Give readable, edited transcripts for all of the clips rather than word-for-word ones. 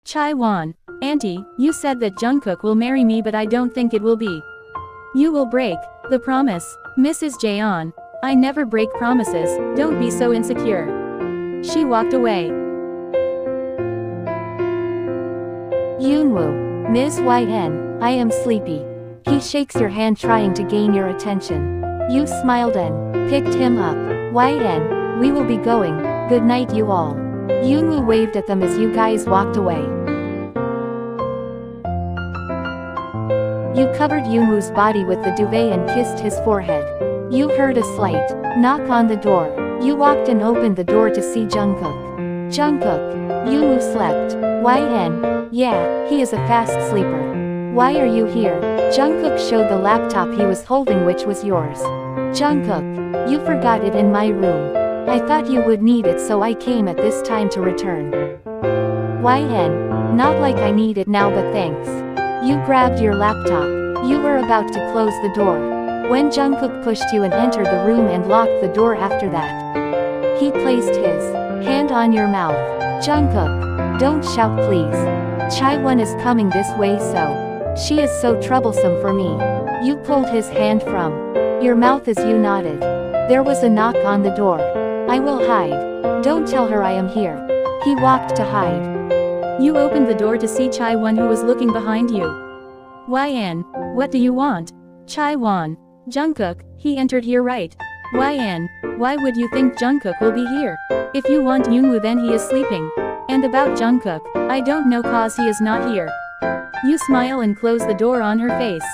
Chai-won, Auntie, you said that Jungkook will marry me, but I don't think it will be. You will break the promise, Mrs. Jaeon. I never break promises, don't be so insecure. She walked away. Yunwoo, Ms. Yn, I am sleepy. He shakes your hand trying to gain your attention. You smiled and picked him up. Yn, we will be going, good night you all. Yunwoo waved at them as you guys walked away. You covered Yunwoo's body with the duvet and kissed his forehead. You heard a slight knock on the door. You walked and opened the door to see Jungkook. Jungkook, Yunwoo slept. Yn, yeah, he is a fast sleeper. Why are you here? Jungkook showed the laptop he was holding, which was yours. Jungkook, you forgot it in my room. I thought you would need it, so I came at this time to return. Yn, not like I need it now, but thanks. You grabbed your laptop. You were about to close the door when Jungkook pushed you and entered the room and locked the door after that. He placed his hand on your mouth. Jungkook, don't shout please. Chai-won is coming this way, so she is so troublesome for me. You pulled his hand from your mouth as you nodded. There was a knock on the door. I will hide. Don't tell her I am here. He walked to hide. You opened the door to see Chai-won, who was looking behind you. Yn, what do you want? Chai-won, Jungkook, he entered here, right? Yn, why would you think Jungkook will be here? If you want Yunwoo, then he is sleeping. And about Jungkook, I don't know, cause he is not here. You smile and close the door on her face.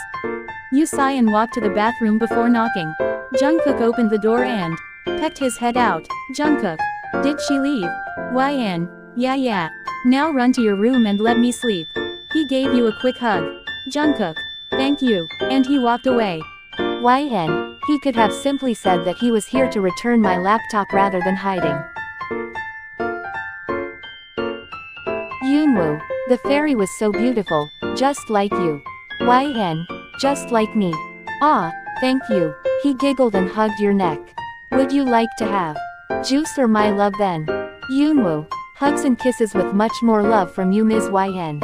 You sigh and walk to the bathroom before knocking. Jungkook opened the door and pecked his head out. Jungkook, did she leave? Yn, yeah. Now run to your room and let me sleep. He gave you a quick hug. Jungkook, thank you, and he walked away. Yn, he could have simply said that he was here to return my laptop rather than hiding. Yunwoo, the fairy was so beautiful, just like you. Yn, just like me. Ah, thank you. He giggled and hugged your neck. Would you like to have juice or my love then? Yunwoo, hugs and kisses with much more love from you, Ms. Yn.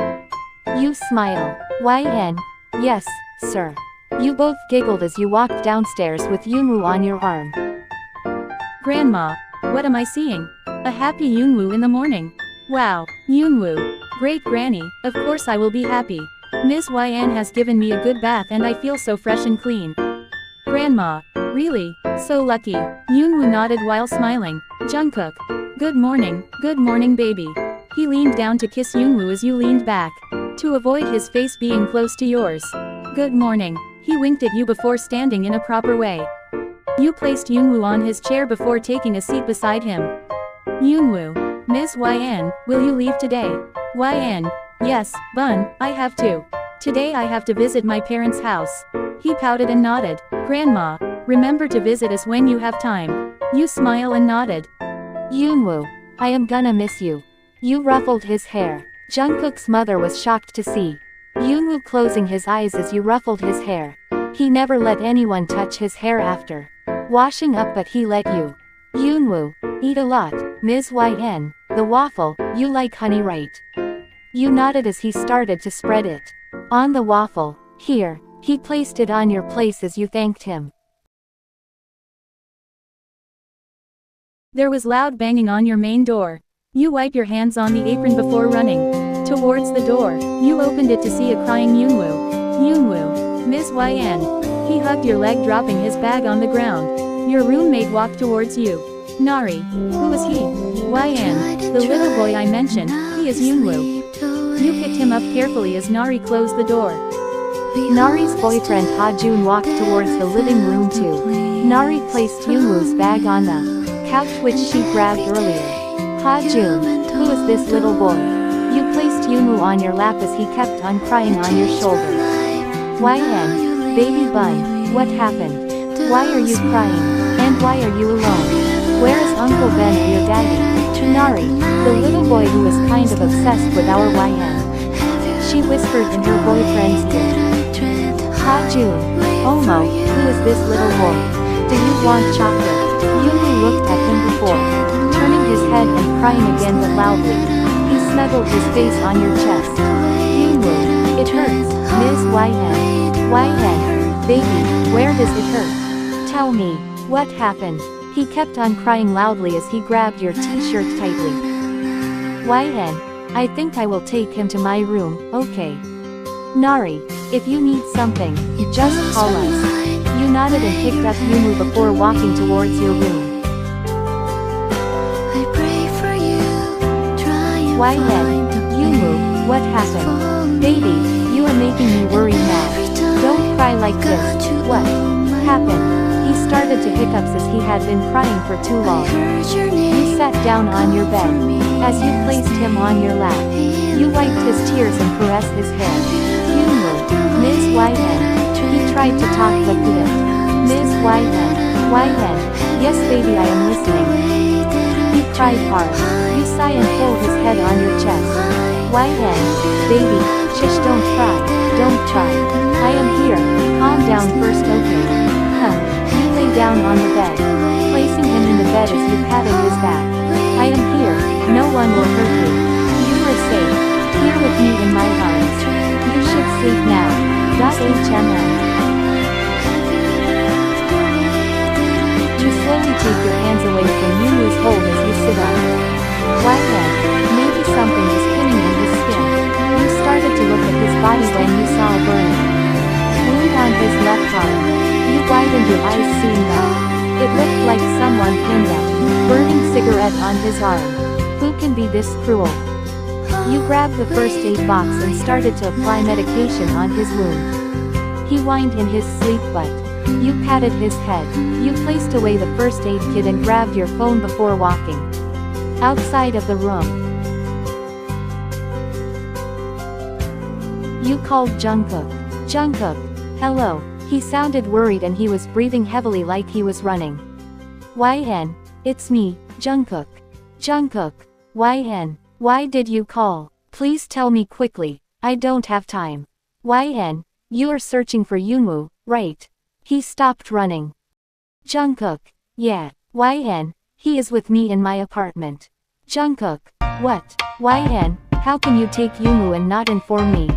You smile. Yn, yes, sir. You both giggled as you walked downstairs with Yunwoo on your arm. Grandma, what am I seeing? A happy Yunwoo in the morning. Wow, Yunwoo. Great granny, of course I will be happy. Ms. Yn has given me a good bath and I feel so fresh and clean. Grandma, really, so lucky. Yunwoo nodded while smiling. Jungkook, good morning baby. He leaned down to kiss Yunwoo as you leaned back, to avoid his face being close to yours. Good morning. He winked at you before standing in a proper way. You placed Yunwoo on his chair before taking a seat beside him. Yunwoo, Ms. Yn, will you leave today? Yn, yes, Bun, I have to. Today I have to visit my parents' house. He pouted and nodded. Grandma, remember to visit us when you have time. You smile and nodded. Yunwoo, I am gonna miss you. You ruffled his hair. Jungkook's mother was shocked to see Yunwoo closing his eyes as you ruffled his hair. He never let anyone touch his hair after washing up, but he let you. Yunwoo, eat a lot, Ms. Yn, the waffle, you like honey, right? You nodded as he started to spread it on the waffle. Here, he placed it on your place as you thanked him. There was loud banging on your main door. You wipe your hands on the apron before running towards the door. You opened it to see a crying Yunwoo. Yunwoo, Ms. Yn. He hugged your leg, dropping his bag on the ground. Your roommate walked towards you. Nari, who is he? Yn, the little boy I mentioned, he is Yunwoo. You picked him up carefully as Nari closed the door. Nari's boyfriend Ha-jun walked towards the living room too. Nari placed Yunwoo's bag on the couch, which she grabbed earlier. Ha-jun, who is this little boy? You placed Yunwoo on your lap as he kept on crying on your shoulder. Yn, baby Bun, what happened? Why are you crying? And why are you alone? Where is Uncle Ben and your daddy? Nari, the little boy who is kind of obsessed with our Yn. She whispered in her boyfriend's ear. Ha-jun, Omo, who is this little boy? Do you want chocolate? Yunu looked at him before turning his head and crying again, but loudly. He snuggled his face on your chest. Yunu, it hurts, Ms. YN. YN, baby, where does it hurt? Tell me, what happened? He kept on crying loudly as he grabbed your t-shirt tightly. YN, I think I will take him to my room, okay? Nari, if you need something, just call us. You nodded and picked up Yunu before walking towards your room. YN, Yunu, what happened? Baby, you are making me worry now. Don't cry like this. What happened? He started to hiccups as he had been crying for too long. You sat down on your bed. As you placed him on your lap, you wiped his tears and caressed his hair. Yunu, Ms. YN. He tried to talk but couldn't. Ms. YN, yes baby I am listening. He cried hard. You sigh and pulled his head on your chest. YN, baby, shush don't cry, don't cry. I am here, calm down first okay. You lay down on the bed, placing him in the bed as you patted his back. I am here, no one will hurt you. You are safe, here with me in my arms. You should sleep now. HMM. You slowly take your hands away from Yunu's hold as you sit up. YN, maybe something is pinning in his skin. You started to look at his body when you saw a burn wound on his left arm. You widened your eyes seeing that. It looked like someone pinned a burning cigarette on his arm. Who can be this cruel? You grabbed the first aid box and started to apply medication on his wound. He whined in his sleep but you patted his head. You placed away the first aid kit and grabbed your phone before walking outside of the room. You called Jungkook. Jungkook, hello. He sounded worried and he was breathing heavily like he was running. YN, it's me, Jungkook. Jungkook, YN, why did you call? Please tell me quickly, I don't have time. YN, you are searching for Yunu, right? He stopped running. Jungkook, yeah. YN, he is with me in my apartment. Jungkook, what? YN, how can you take Yunu and not inform me?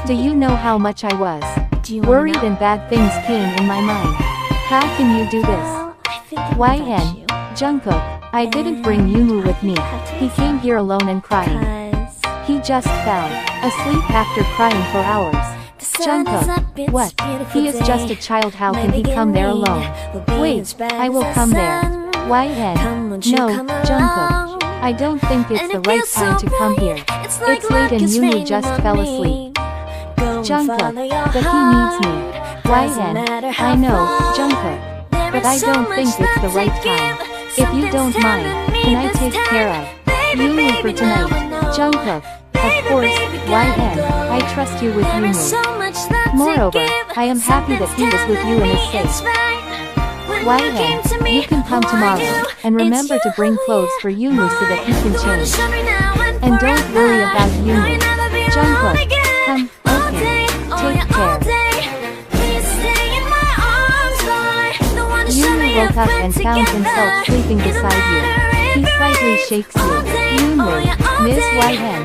Do you know how much I was worried and bad things came in my mind? How can you do this? YN, Jungkook, I didn't bring Yunu with me. He came here alone and crying. He just fell asleep after crying for hours. Jungkook, what? He is just a child, how can he come there alone? Wait, I will come there. YN, no, Jungkook. I don't think it's the right time to come here. It's late and Yunu just fell asleep. Jungkook, but he needs me. YN, I know, Jungkook. But I don't think it's the right time. If you don't mind, can I take care of Yunu for tonight? Jungkook, of course, YN, I trust you with Yunu. Moreover, I am happy that he is with you and is safe. YN, you can come tomorrow, and remember to bring clothes for Yunu so that he can change. And don't worry about Yunu. Jungkook, okay, take care. Yunu woke up and found himself sleeping beside you. He slightly shakes you. Yunu, Ms. YN,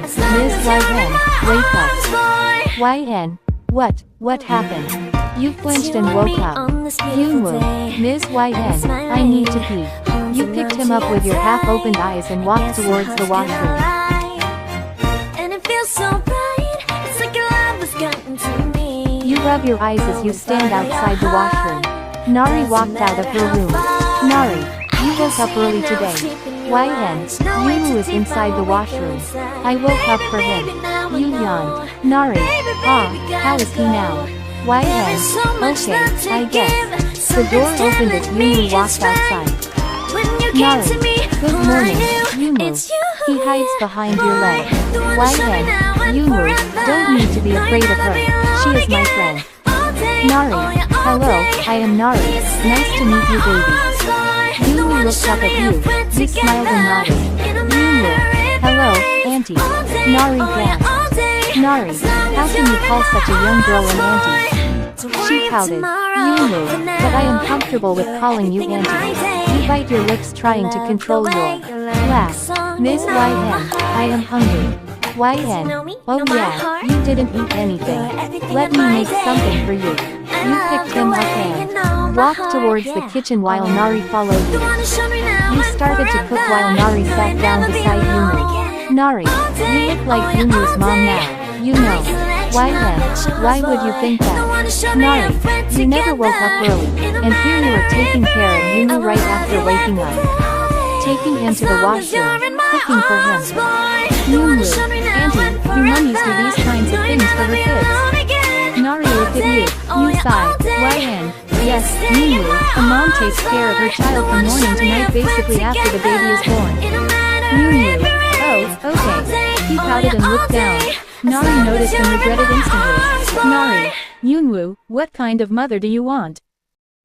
wake up. YN, what happened? You flinched and woke up. Yunu, Ms. YN, I need to pee. You picked him up with your half-opened eyes and walked towards the washroom. You rub your eyes as you stand outside the washroom. Nari walked out of her room. Nari, you woke up early today. YN, Yunu is inside the washroom. I woke up for him. You yawned. Nari, how is he now? YN, okay, I guess. The door opened as Yunu walked outside. Nari, good morning, Yunu. He hides behind your leg. YN, Yunu, don't need to be afraid of her. She is my friend. Nari, hello, I am Nari. Nice to meet you, baby. Yunu looked up at you. You smiled and nodded. Yunu, hello, auntie. Nari gasped. Nari, how can you call such a young girl an auntie? She pouted. Yunu, but I am comfortable with calling you auntie. You bite your lips trying to control your laugh. Miss YN, I am hungry. YN, oh yeah, you didn't eat anything. Let me make something for you. You picked him up and walked towards the kitchen while Nari followed you. You started to cook while Nari sat down beside Yunu. Nari, you look like Yunu's mom now. You know. YN, why would you think that? Nari, you never woke up early, and here you were taking care of Yunu right after waking up. Taking him to the washroom, cooking for him. Yunu, Auntie, do mummies do these kinds of things for her kids? Nari looked at you, you sighed. YN, yes, Yunu, a mom takes care of her child from morning to night basically after the baby is born. Yunu, oh, okay. He pouted and looked down. Nari noticed and regretted instantly. Nari, Yunwoo, what kind of mother do you want?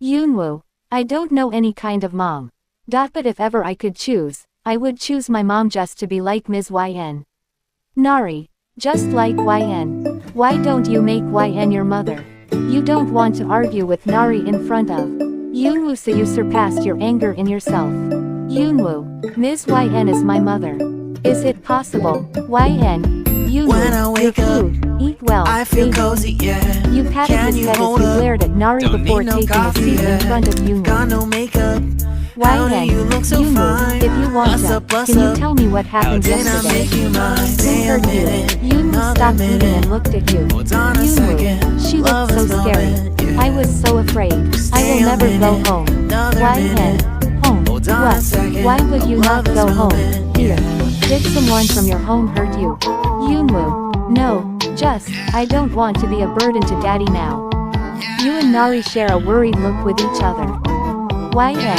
Yunwoo, I don't know any kind of mom. But if ever I could choose, I would choose my mom just to be like Ms. YN. Nari, just like YN. Why don't you make YN your mother? You don't want to argue with Nari in front of Yunwoo, so you surpassed your anger in yourself. Yunwoo, Ms. YN is my mother. Is it possible? YN, Yunwoo, your food, eat well, I feel baby. cozy, yeah. You patted his head as he glared at Nari before taking a seat in front of Yunwoo. Got no makeup. YN, Yunwoo, if you want to, can you tell me what happened yesterday? Who hurt you? Yunwoo stopped eating and looked at you. Yunwoo, she looked so scary. I was so afraid. I will never go home. YN, home, what? Why would you not go home? Here, did someone from your home hurt you? Yunwoo, no, just, I don't want to be a burden to daddy now. You and Nari share a worried look with each other. YN,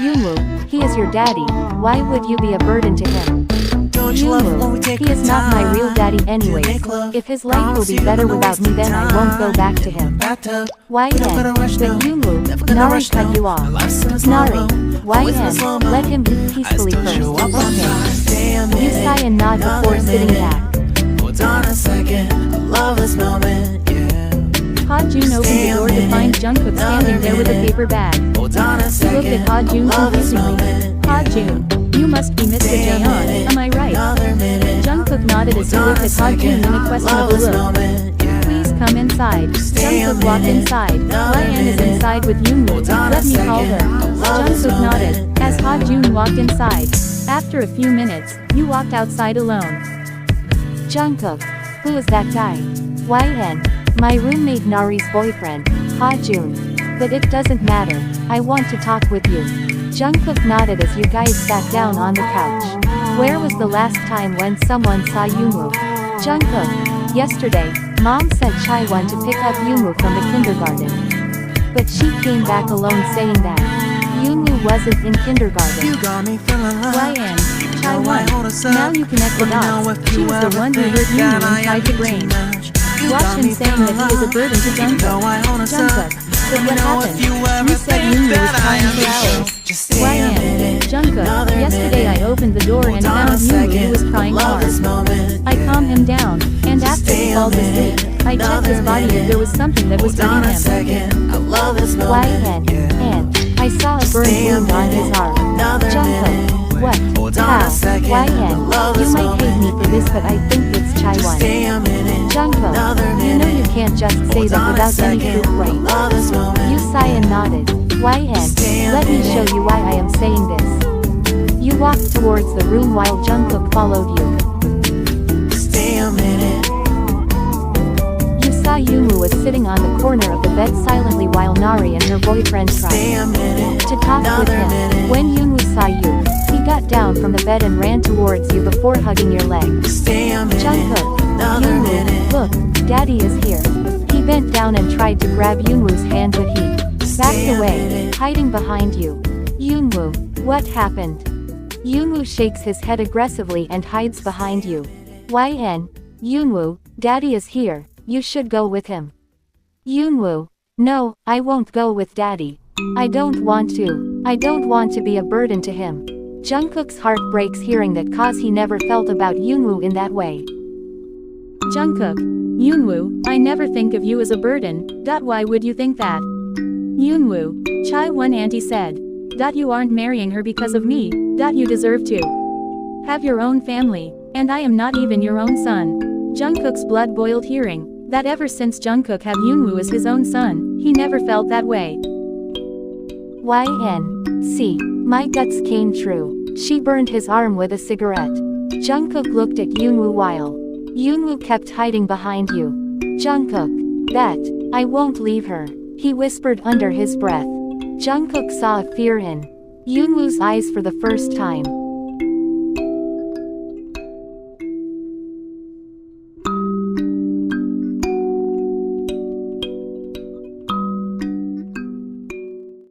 Yunwoo, he is your daddy, why would you be a burden to him? Yunwoo, he is not my real daddy anyways. If his life will be better without me, then I won't go back to him. YN, but Yunwoo, Nari cut you off. Nari, YN, let him eat peacefully first, okay? You sigh and nod before sitting back. Hold on a second, I love this moment, yeah. Ha-jun opened the door to find Jungkook standing there with a paper bag. Hold on a He looked second, at Ha-jun confusingly. Ha-jun, you must be Mr. Jaeon, am I right? Jungkook nodded as he looked at Ha-jun in a questionable look. Please come inside. Jungkook walked inside. YN is inside with Yunwoo. Let me call her. Jungkook nodded, as Ha-jun walked inside. After a few minutes, you walked outside alone. Jungkook, who is that guy? YN, my roommate Nari's boyfriend, Ha-jun. But it doesn't matter, I want to talk with you. Jungkook nodded as you guys sat down on the couch. Where was the last time when someone saw Yunwoo? Jungkook, yesterday, mom sent Chaiwon to pick up Yunwoo from the kindergarten. But she came back alone saying that Yunwoo wasn't in kindergarten. You got me feeling like YN, Chaiwon, now you connect the dots. She was the one who hurt Yunwoo inside the brain. Watch him saying that he is a burden to Jungkook. Jungkook, but what happened? You said Yunwoo was crying for hours. YN, Jungkook, yesterday I opened the door and found Yunwoo who was crying hard. I calmed him down, and after he fell asleep, I checked his body if there was something that was hurting him. YN, and I saw a burn wound on his arm. Jungkook, what? How? YN, you might hate me for this, but I think it's Chaiwon. Jungkook, you know you can't just say that without any proof, right? You sigh and nodded. YN, let me show you why I am saying this. You walked towards the room while Jungkook followed you. You saw Yunu was sitting on the corner of the bed silently while Nari and her boyfriend tried to talk with him. When Yunu saw you, he got down from the bed and ran towards you before hugging your leg. Jungkook, Yunu, look, daddy is here. He bent down and tried to grab Yunwoo's hand, but he backed away, hiding behind you. Yunwoo, what happened? Yunwoo shakes his head aggressively and hides behind you. YN, Yunwoo, daddy is here, you should go with him. Yunwoo, no, I won't go with daddy. I don't want to. I don't want to be a burden to him. Jungkook's heart breaks hearing that cause he never felt about Yunwoo in that way. Jungkook, Yunwoo, I never think of you as a burden. Why would you think that? Yunwoo, Chaiwon auntie said. You aren't marrying her because of me. You deserve to. Have your own family, and I am not even your own son. Jungkook's blood boiled hearing that ever since Jungkook had Yunwoo as his own son, he never felt that way. YNC. My guts came true. She burned his arm with a cigarette. Jungkook looked at Yunwoo while Yunwoo kept hiding behind you. Jungkook. That. I won't leave her. He whispered under his breath. Jungkook saw a fear in Yunwoo's eyes for the first time.